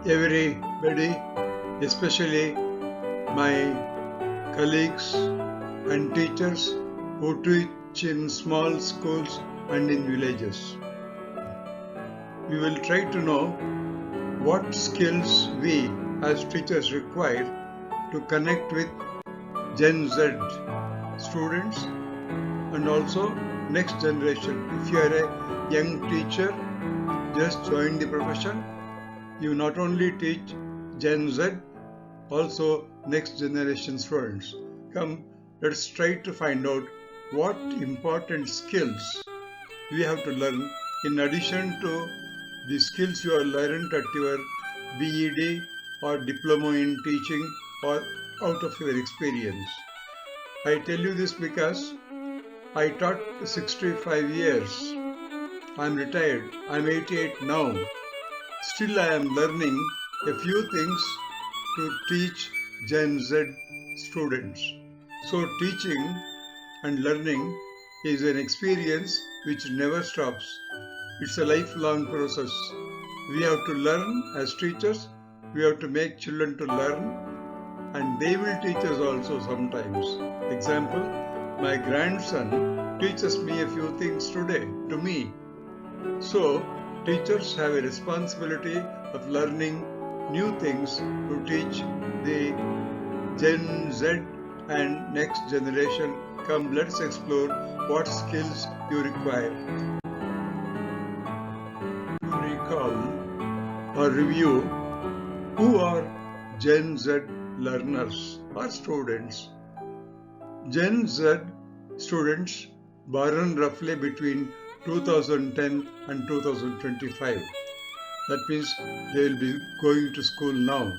everybody, especially my colleagues and teachers who teach in small schools and in villages. We will try to know what skills we as teachers require to connect with Gen Z students and also next generation. If you are a young teacher, just join the profession. You not only teach Gen Z, also next generation students. Come, let's try to find out what important skills we have to learn in addition to the skills you have learned at your BEd or diploma in teaching or out of your experience. I tell you this because I taught 65 years. I am retired. I am 88 now. Still I am learning a few things to teach Gen Z students. So teaching and learning is an experience which never stops. It's a lifelong process. We have to learn as teachers. We have to make children to learn, and they will teach us also sometimes. Example, my grandson teaches me a few things today to me. So teachers have a responsibility of learning new things to teach the Gen Z and next generation. Come, let's explore what skills you require. Recall or review who are Gen Z learners or students. Gen Z students born roughly between 2010 and 2025. That means they will be going to school now.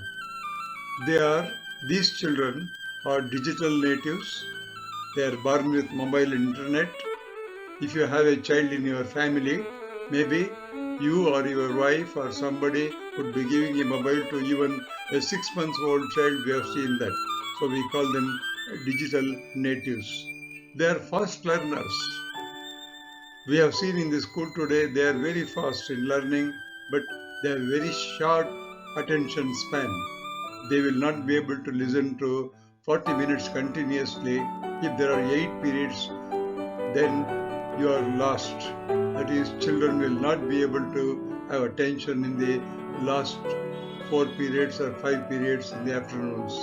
These children are digital natives. They are born with mobile internet. If you have a child in your family, maybe you or your wife or somebody would be giving a mobile to even a 6-month-old child. We have seen that. So we call them digital natives. They are fast learners. We have seen in the school today, they are very fast in learning, but they have very short attention span. They will not be able to listen to 40 minutes continuously. If there are 8 periods, then you are lost. That is, children will not be able to have attention in the last 4 periods or 5 periods in the afternoons.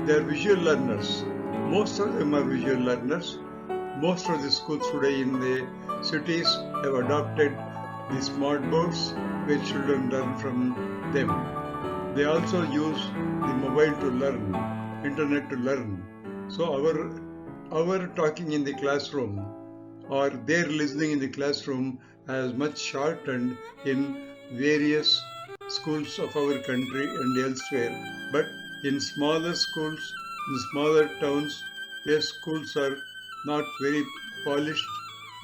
They are visual learners. Most of them are visual learners. Most of the schools today in the cities have adopted the smart boards where children learn from them. They also use the mobile to learn, internet to learn. So our talking in the classroom or their listening in the classroom has much shortened in various schools of our country and elsewhere. But in smaller schools, in smaller towns, where schools are not very polished,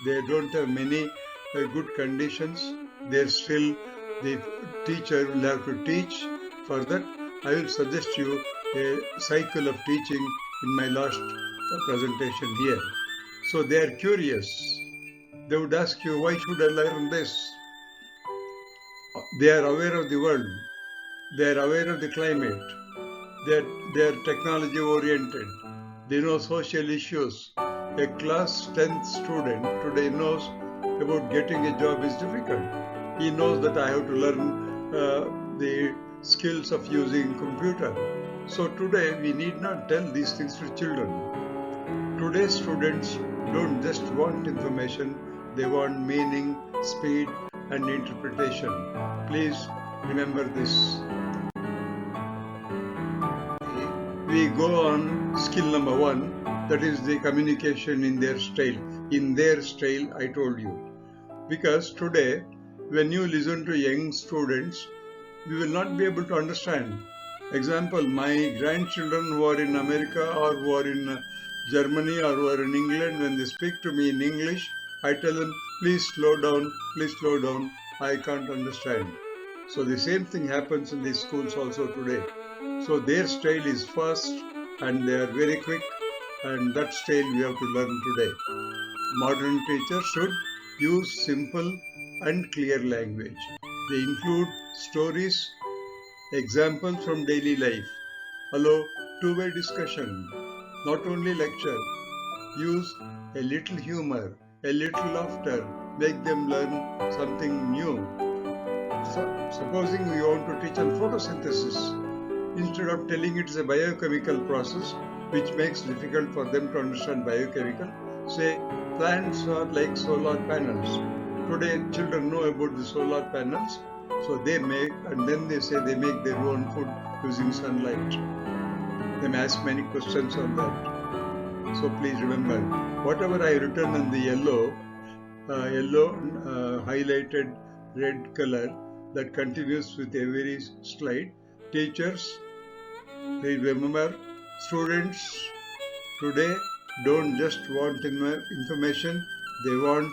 they don't have many good conditions, there still the teacher will have to teach. For that, I will suggest you a cycle of teaching in my last presentation here. So they are curious. They would ask you, why should I learn this? They are aware of the world. They are aware of the climate. They are technology oriented. They know social issues. A class 10th student today knows about getting a job is difficult. He knows that I have to learn the skills of using computer. So today we need not tell these things to children. Today's students don't just want information, they want meaning, speed and interpretation. Please remember this. We go on skill number 1, that is the communication in their style. In their style, I told you. Because today, when you listen to young students, you will not be able to understand. Example, my grandchildren who are in America or who are in Germany or who are in England, when they speak to me in English, I tell them, please slow down, I can't understand. So the same thing happens in the schools also today. So their style is fast and they are very quick, and that style we have to learn today. Modern teachers should use simple and clear language. They include stories Examples from daily life. Allow two-way discussion, not only lecture. Use a little humor, a little laughter, make them learn something new. Supposing we want to teach on photosynthesis, instead of telling it's a biochemical process which makes difficult for them to understand biochemical, say plants are like solar panels. Today children know about the solar panels, so they make, and then they say they make their own food using sunlight. They may ask many questions on that. So please remember, whatever I written in the yellow highlighted red color that continues with every slide. Teachers, please remember, students today don't just want information, they want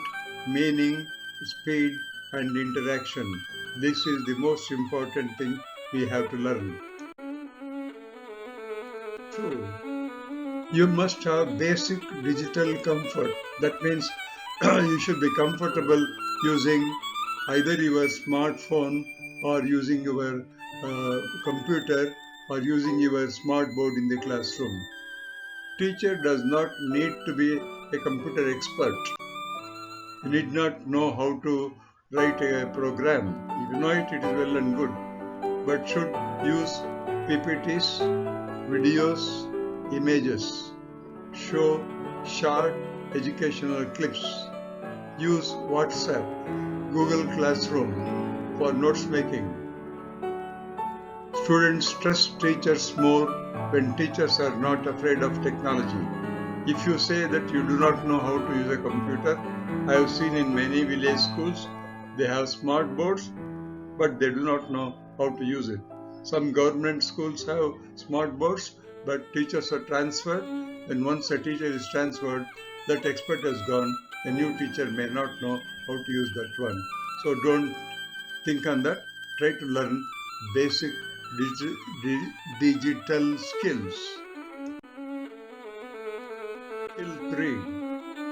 meaning, speed and interaction. This is the most important thing we have to learn. 2. You must have basic digital comfort. That means you should be comfortable using either your smartphone or using your computer or using your smart board in the classroom. Teacher does not need to be a computer expert. You need not know how to write a program. If you know it, it is well and good. But should use PPTs, videos, images, show short educational clips, use WhatsApp, Google Classroom for notes making. Students trust teachers more when teachers are not afraid of technology. If you say that you do not know how to use a computer, I have seen in many village schools, they have smart boards, but they do not know how to use it. Some government schools have smart boards, but teachers are transferred, and once a teacher is transferred, that expert has gone, a new teacher may not know how to use that one. So don't think on that. Try to learn basic digital skills. Skill 3.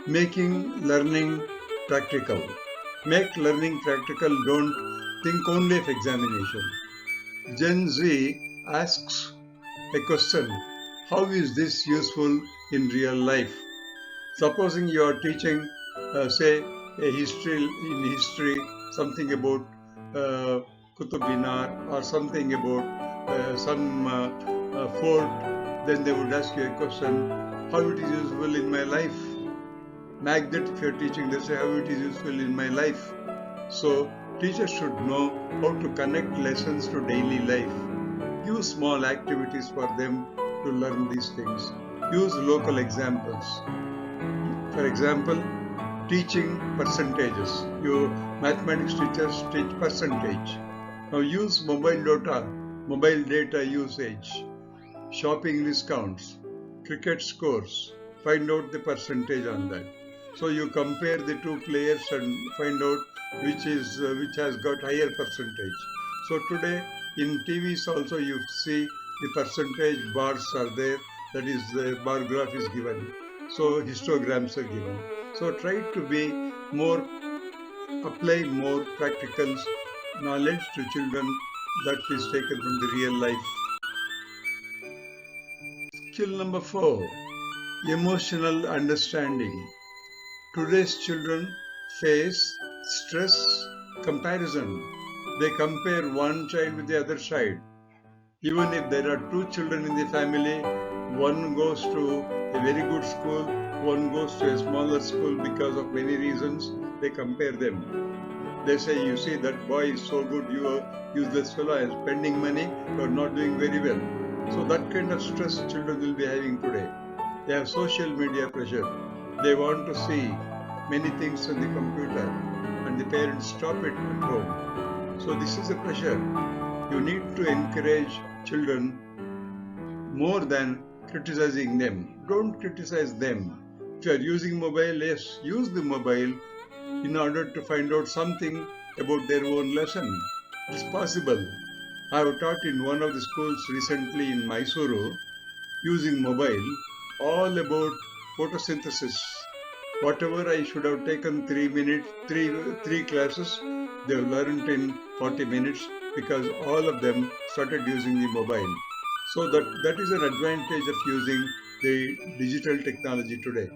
Making learning practical. Make learning practical, don't think only of examination. Gen Z asks a question, how is this useful in real life? Supposing you are teaching, say, a history, something about Qutub Minar or something about some fort, then they would ask you a question, how it is useful in my life? Like that, if you are teaching, they say how it is useful in my life. So teachers should know how to connect lessons to daily life. Use small activities for them to learn these things. Use local examples. For example, teaching percentages. Your mathematics teachers teach percentage. Now use mobile data usage, shopping discounts, cricket scores. Find out the percentage on that. So you compare the two players and find out which has got higher percentage. So today in TVs also you see the percentage bars are there, that is the bar graph is given. So histograms are given. So try to apply more practical knowledge to children that is taken from the real life. Skill number 4, emotional understanding. Today's children face stress, comparison. They compare one child with the other child. Even if there are two children in the family, one goes to a very good school, one goes to a smaller school because of many reasons, they compare them. They say, you see, that boy is so good, you are useless fellow, is spending money, you are not doing very well. So that kind of stress children will be having today. They have social media pressure. They want to see many things on the computer and the parents stop it at home. So this is a pressure. You need to encourage children more than criticizing them. Don't criticize them. If you are using mobile, yes, use the mobile in order to find out something about their own lesson. It's possible. I have taught in one of the schools recently in Mysuru using mobile all about photosynthesis. Whatever I should have taken 3 minutes, three classes, they have learned in 40 minutes because all of them started using the mobile. So that is an advantage of using the digital technology today.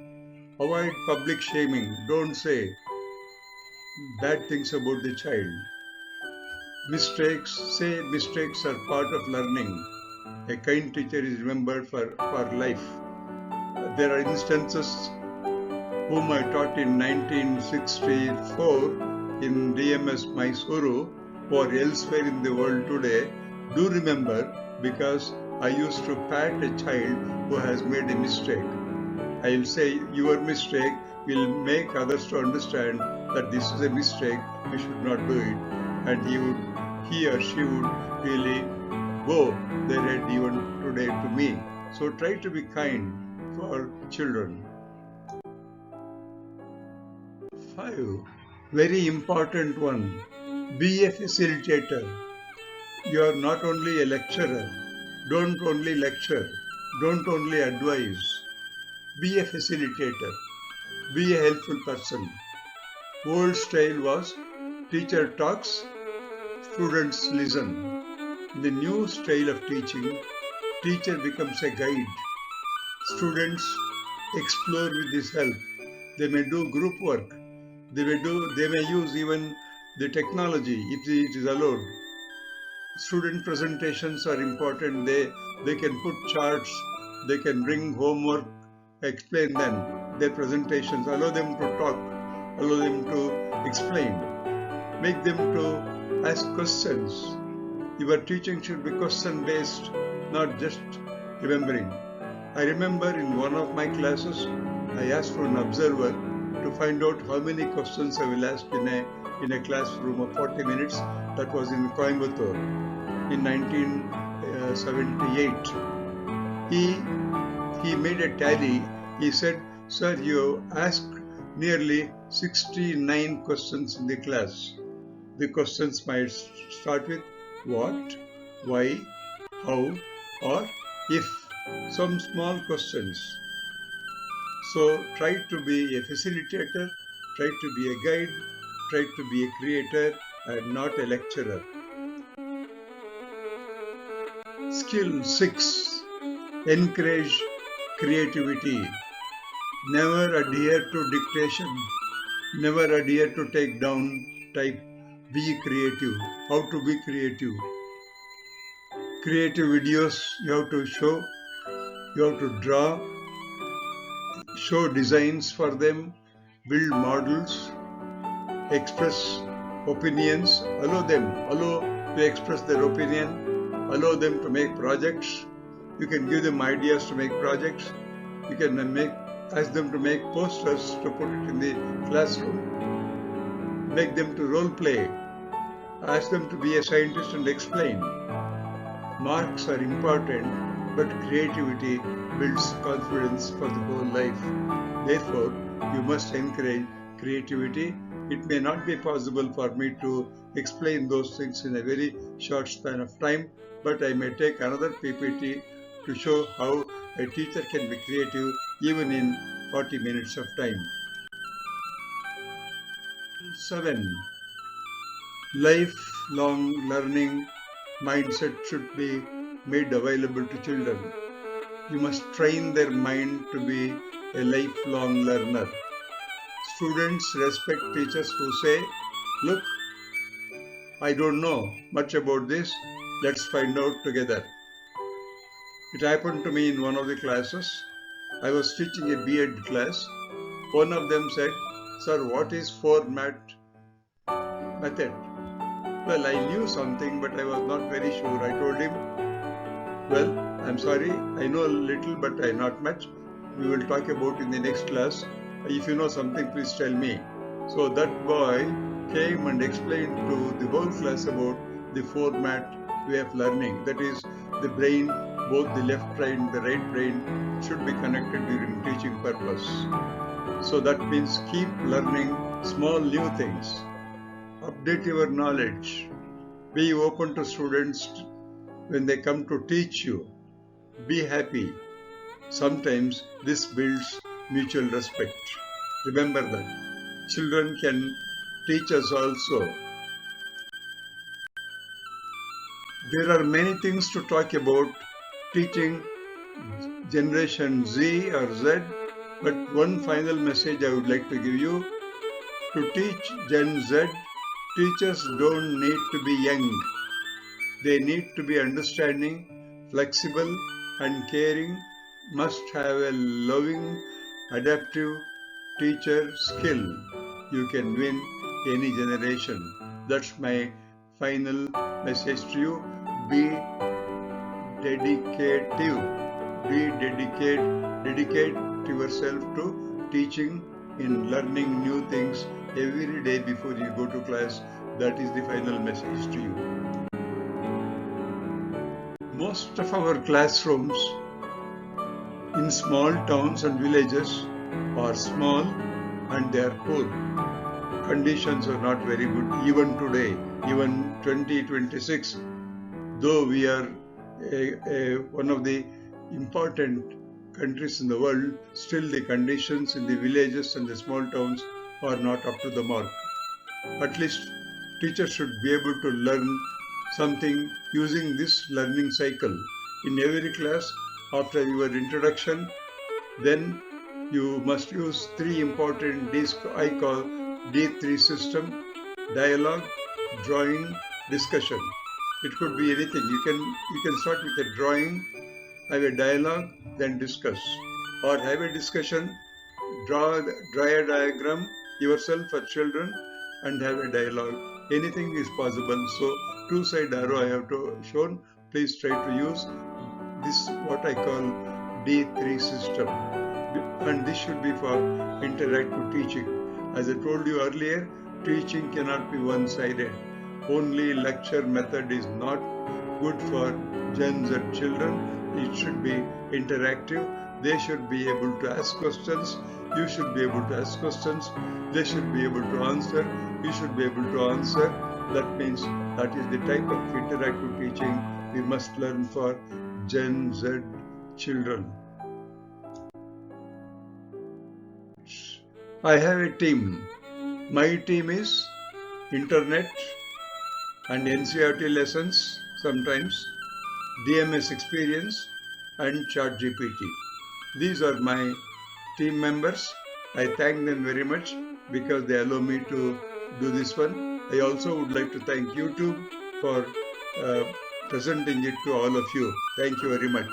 Avoid public shaming. Don't say bad things about the child. Say mistakes are part of learning. A kind teacher is remembered for life. There are instances whom I taught in 1964 in DMS Mysuru, who are elsewhere in the world today, do remember because I used to pat a child who has made a mistake. I'll say your mistake will make others to understand that this is a mistake, we should not do it. And he or she would really go their head even today to me. So try to be kind for children. 5. Very important one. Be a facilitator. You are not only a lecturer. Don't only lecture. Don't only advise. Be a facilitator. Be a helpful person. Old style was teacher talks, students listen. In the new style of teaching, teacher becomes a guide. Students explore with his help. They may do group work. They may use even the technology if it is allowed. Student presentations are important. They can put charts, they can bring homework, explain them, their presentations, allow them to talk, allow them to explain, make them to ask questions. Your teaching should be question based, not just remembering. I remember in one of my classes, I asked for an observer to find out how many questions I will ask in a classroom of 40 minutes. That was in Coimbatore in 1978. He made a tally. He said, "Sir, you asked nearly 69 questions in the class." The questions might start with what, why, how, or if. Some small questions. So try to be a facilitator, try to be a guide, try to be a creator and not a lecturer. Skill 6. Encourage creativity. Never adhere to dictation. Never adhere to take down type. Be creative. How to be creative? Creative videos you have to show. You have to draw, show designs for them, build models, express opinions, allow to express their opinion, allow them to make projects. You can give them ideas to make projects. You can ask them to make posters to put it in the classroom. Make them to role play. Ask them to be a scientist and explain. Marks are important, but creativity builds confidence for the whole life. Therefore, you must encourage creativity. It may not be possible for me to explain those things in a very short span of time, but I may take another PPT to show how a teacher can be creative even in 40 minutes of time. 7. Lifelong learning mindset should be made available to children. You must train their mind to be a lifelong learner. Students respect teachers who say, "Look, I don't know much about this, let's find out together." It happened to me in one of the classes. I was teaching a B.Ed class. One of them said, "Sir, what is format method?" Well, I knew something, but I was not very sure. I told him, "Well, I'm sorry, I know a little, but not much. We will talk about in the next class. If you know something, please tell me." So that boy came and explained to the whole class about the format way of learning. That is, the brain, both the left brain and the right brain, should be connected during teaching purpose. So that means keep learning small new things. Update your knowledge. Be open to students when they come to teach you. Be happy. Sometimes this builds mutual respect. Remember that. Children can teach us also. There are many things to talk about teaching generation Z or Z, but one final message I would like to give you. To teach Gen Z, teachers don't need to be young. They need to be understanding, flexible, and caring, must have a loving, adaptive teacher skill. You can win any generation. That's my final message to you. Be dedicative. Dedicate yourself to teaching in learning new things every day before you go to class. That is the final message to you. Most of our classrooms in small towns and villages are small and they are poor. Conditions are not very good even today, even 2026. Though we are one of the important countries in the world, still the conditions in the villages and the small towns are not up to the mark. At least teachers should be able to learn something using this learning cycle. In every class, after your introduction, then you must use three important D's I call D3 system: dialogue, drawing, discussion. It could be anything. You can start with a drawing, have a dialogue, then discuss, or have a discussion, draw a diagram yourself for children, and have a dialogue. Anything is possible. So two-side arrow I have shown. Please try to use this what I call D3 system, and this should be for interactive teaching. As I told you earlier, teaching cannot be one-sided. Only lecture method is not good for Gen Z children. It should be interactive. They should be able to ask questions. You should be able to ask questions. They should be able to answer. You should be able to answer. That means that is the type of interactive teaching we must learn for Gen Z children. I have a team. My team is internet and NCERT lessons sometimes, DMS experience, and ChatGPT. These are my team members. I thank them very much because they allow me to do this one. I also would like to thank YouTube for presenting it to all of you. Thank you very much.